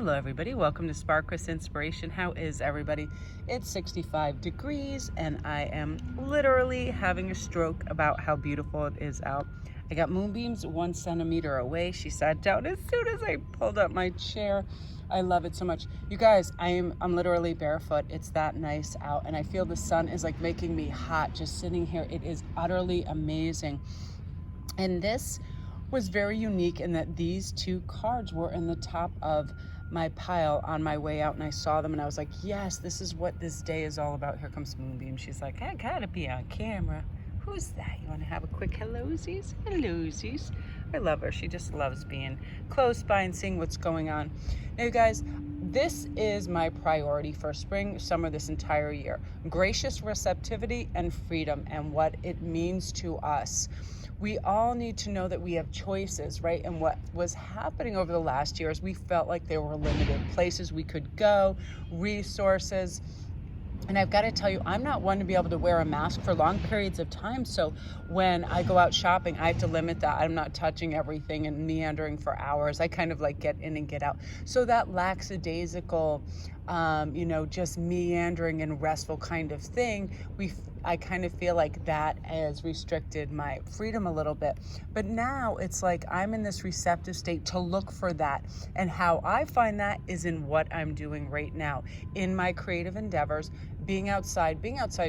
Hello everybody, welcome to Sparkris Inspiration. How is everybody? It's 65 degrees and I am literally having a stroke about how beautiful it is out. I got moonbeams 1 centimeter away. She sat down as soon as I pulled up my chair. I love it so much. You guys, I'm literally barefoot. It's that nice out and I feel the sun is like making me hot just sitting here. It is utterly amazing. And this was very unique in that these two cards were in the top of my pile on my way out, and I saw them and I was like, yes, this is what this day is all about. Here comes Moonbeam. She's like, I gotta be on camera. Who's that? You want to have a quick hello-sies? Hello-sies. I love her. She just loves being close by and seeing what's going on. Now, you guys, this is my priority for spring, summer, this entire year. Gracious receptivity and freedom and what it means to us. We all need to know that we have choices, right? And what was happening over the last year is we felt like there were limited places we could go, resources. And I've got to tell you, I'm not one to be able to wear a mask for long periods of time. So when I go out shopping, I have to limit that. I'm not touching everything and meandering for hours. I kind of like get in and get out. So that lackadaisical, just meandering and restful kind of thing, I kind of feel like that has restricted my freedom a little bit. But now it's like I'm in this receptive state to look for that. And how I find that is in what I'm doing right now in my creative endeavors. Being outside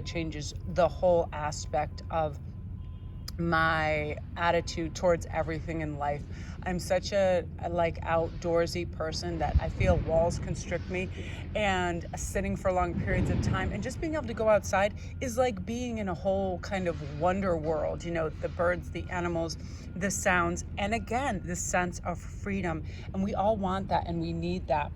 changes the whole aspect of my attitude towards everything in life. I'm such a outdoorsy person that I feel walls constrict me, and sitting for long periods of time and just being able to go outside is like being in a whole kind of wonder world, the birds, the animals, the sounds, and again, the sense of freedom. And we all want that and we need that.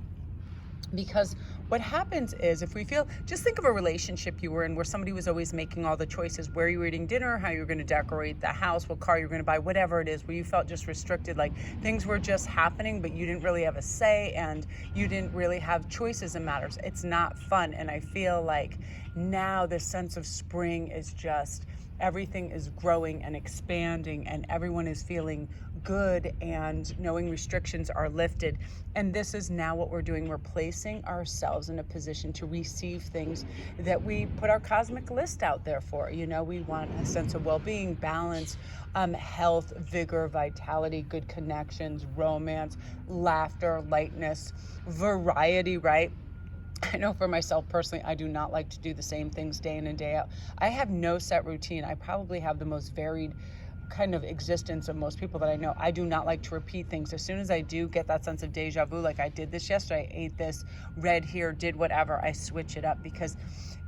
Because what happens is if we feel, just think of a relationship you were in where somebody was always making all the choices, where you were eating dinner, how you were going to decorate the house, what car you were going to buy, whatever it is, where you felt just restricted, like things were just happening, but you didn't really have a say and you didn't really have choices in matters. It's not fun. And I feel like now this sense of spring is just, everything is growing and expanding and everyone is feeling good and knowing restrictions are lifted. And this is now what we're doing. We're placing ourselves in a position to receive things that we put our cosmic list out there for. We want a sense of well-being, balance, health, vigor, vitality, good connections, romance, laughter, lightness, variety, right? I know for myself personally, I do not like to do the same things day in and day out. I have no set routine. I probably have the most varied kind of existence of most people that I know. I do not like to repeat things. As soon as I do get that sense of deja vu, like I did this yesterday, I ate this, read here, did whatever, I switch it up, because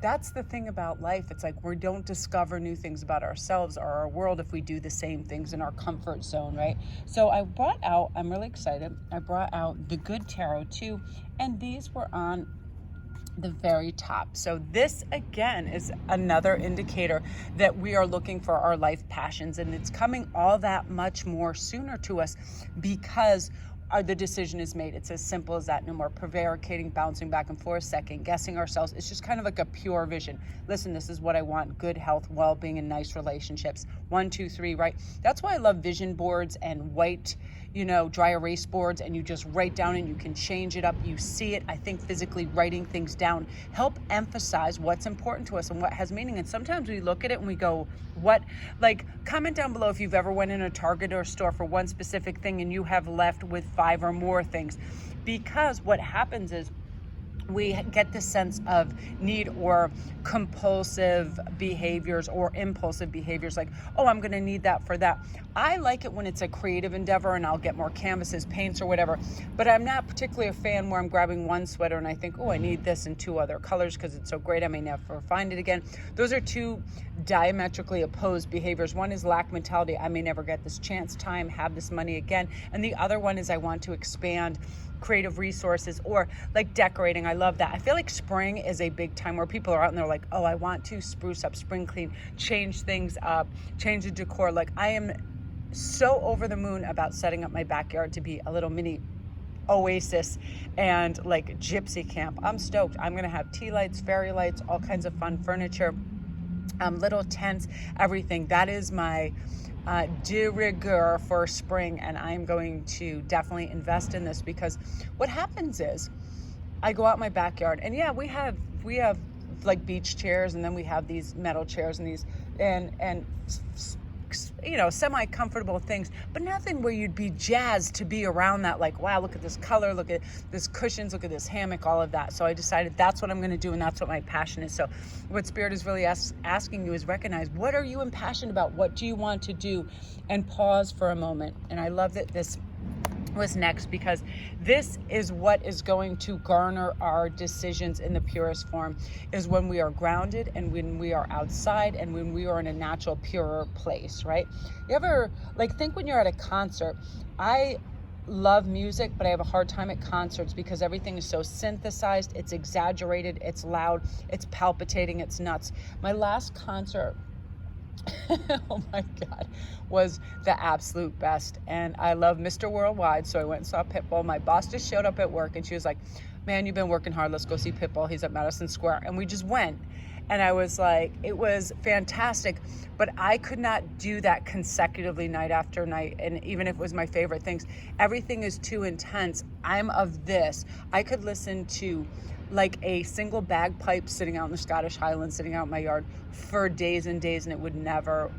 that's the thing about life. It's like we don't discover new things about ourselves or our world if we do the same things in our comfort zone, right? So I brought out, I'm really excited, I brought out the Good Tarot too, and these were on the very top. So this again is another indicator that we are looking for our life passions, and it's coming all that much more sooner to us because the decision is made. It's as simple as that. No more prevaricating, bouncing back and forth, second guessing ourselves. It's just kind of like a pure vision. Listen, this is what I want: good health, well-being, and nice relationships. 1, 2, 3, right? That's why I love vision boards and white, dry erase boards, and you just write down and you can change it up. You see it. I think physically writing things down help emphasize what's important to us and what has meaning. And sometimes we look at it and we go, what? Like, comment down below if you've ever went in a Target or a store for one specific thing and you have left with 5 or more things. Because what happens is we get this sense of need or compulsive behaviors or impulsive behaviors, like, oh, I'm going to need that for that. I like it when it's a creative endeavor and I'll get more canvases, paints, or whatever, but I'm not particularly a fan where I'm grabbing one sweater and I think, oh, I need this in 2 other colors because it's so great, I may never find it again. Those are 2 diametrically opposed behaviors. One is lack mentality. I may never get this chance, time, have this money again. And the other one is I want to expand creative resources, or like decorating. I love that. I feel like spring is a big time where people are out and they're like, oh, I want to spruce up, spring clean, change things up, change the decor. Like, I am so over the moon about setting up my backyard to be a little mini oasis and like gypsy camp. I'm stoked. I'm going to have tea lights, fairy lights, all kinds of fun furniture, little tents, everything. That is my de rigueur for spring, and I'm going to definitely invest in this, because what happens is I go out in my backyard, and yeah, we have like beach chairs, and then we have these metal chairs and these and you know, semi-comfortable things, but nothing where you'd be jazzed to be around that, like, wow, look at this color, look at this cushions, look at this hammock, all of that. So I decided that's what I'm going to do, and that's what my passion is. So what Spirit is really asking you is recognize, what are you impassioned about? What do you want to do? And pause for a moment. And I love that this was next, because this is what is going to garner our decisions in the purest form, is when we are grounded, and when we are outside, and when we are in a natural, purer place, right? You ever, like, think when you're at a concert. I love music, but I have a hard time at concerts because everything is so synthesized, it's exaggerated, it's loud, it's palpitating, it's nuts. My last concert, oh my God, was the absolute best. And I love Mr. Worldwide, so I went and saw Pitbull. My boss just showed up at work, and she was like, man, you've been working hard, let's go see Pitbull, he's at Madison Square. And we just went, and I was like, it was fantastic, but I could not do that consecutively night after night. And even if it was my favorite things, everything is too intense. I'm of this, I could listen to like a single bagpipe sitting out in the Scottish Highlands, sitting out in my yard for days and days, and it would never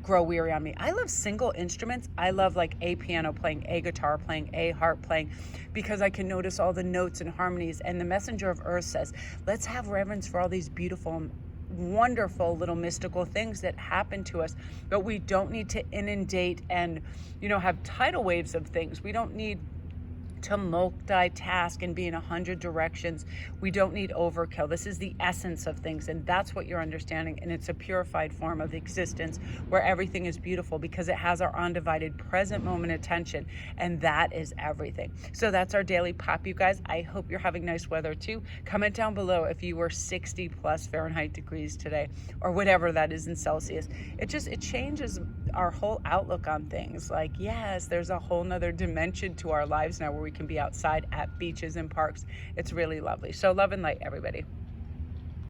grow weary on me. I love single instruments. I love like a piano playing, a guitar playing, a harp playing, because I can notice all the notes and harmonies. And the Messenger of Earth says, let's have reverence for all these beautiful, wonderful little mystical things that happen to us, but we don't need to inundate and, you know, have tidal waves of things. We don't need to multitask and be in 100 directions. We don't need overkill. This is the essence of things, and that's what you're understanding. And it's a purified form of existence where everything is beautiful, because it has our undivided present moment attention, and that is everything. So that's our daily pop, you guys. I hope you're having nice weather too. Comment down below if you were 60 plus Fahrenheit degrees today, or whatever that is in Celsius. It changes our whole outlook on things. Like, yes, there's a whole nother dimension to our lives now, where we can be outside at beaches and parks. It's really lovely. So love and light, everybody.